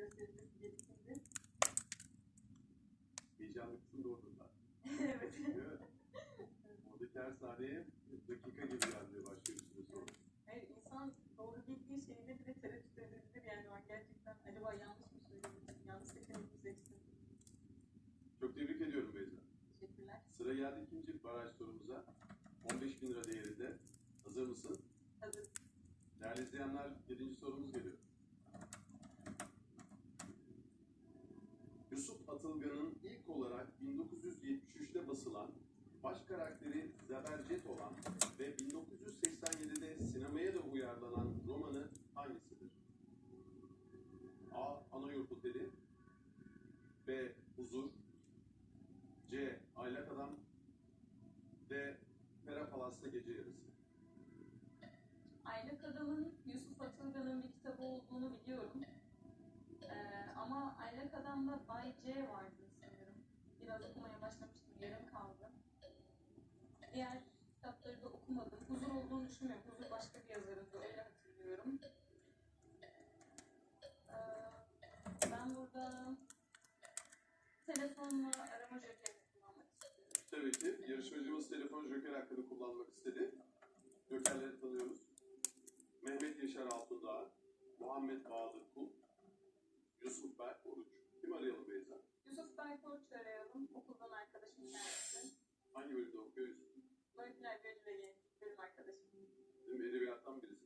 gösterilmesi gerektiğinde. Heyecanlı kısım da orada zaten. Evet. Çünkü oradaki her saniye dakika gibi gelmeye başlıyor bir süre sonra. Hayır, insan doğru bildiği şeyde bile tereddüt edebilir yani. O gerçekten acaba yanlış mı söyledim, yanlış seçenek mi seçtim? Çok tebrik ediyorum Beyza. Teşekkürler. Sıra geldi ikinci baraj sorumuza. 15.000 lira değerinde. Hazır mısın? Hazır. Değerli izleyenler, 7. sorumuz geliyor. Yusuf Atılgan'ın ilk olarak 1973'te basılan, baş karakteri Zebercet olan ve 1987'de sinemaya da uyarlanan romanı hangisidir? A. Anayurt Oteli, B. Huzur, C. Aylak Adam, D. Pera Palas'ta Gece Yarısı. Aylak Adam'ın Yusuf Atılgan'ın bir kitabı olduğunu biliyorum. Ama Aylak Adam'da Bay C vardı sanırım. Biraz okumaya başlamıştım, yarım kaldı. Diğer kitapları da okumadım. Huzur olduğunu düşünmüyorum. Huzur başka bir yazarındı, öyle hatırlıyorum. Ben burada telefonla arama jokerini kullanmak istiyorum. Tabii ki. Yarışmacımız telefon joker hakkını kullanmak istedi. Jokerleri tanıyoruz. Mehmet Yaşar Altundağ, Muhammed Bahadır Kul, Yusuf Berk Oruç. Kim arayalım Beyza? Yusuf Berkoğlu'yu arayalım. Okuldan arkadaşım kendisi. Hangi bölümde okuyor Yusuf? Moleküler biyoloji ve genetik bölüm arkadaşım. Değil mi? Edebiyattan birisi.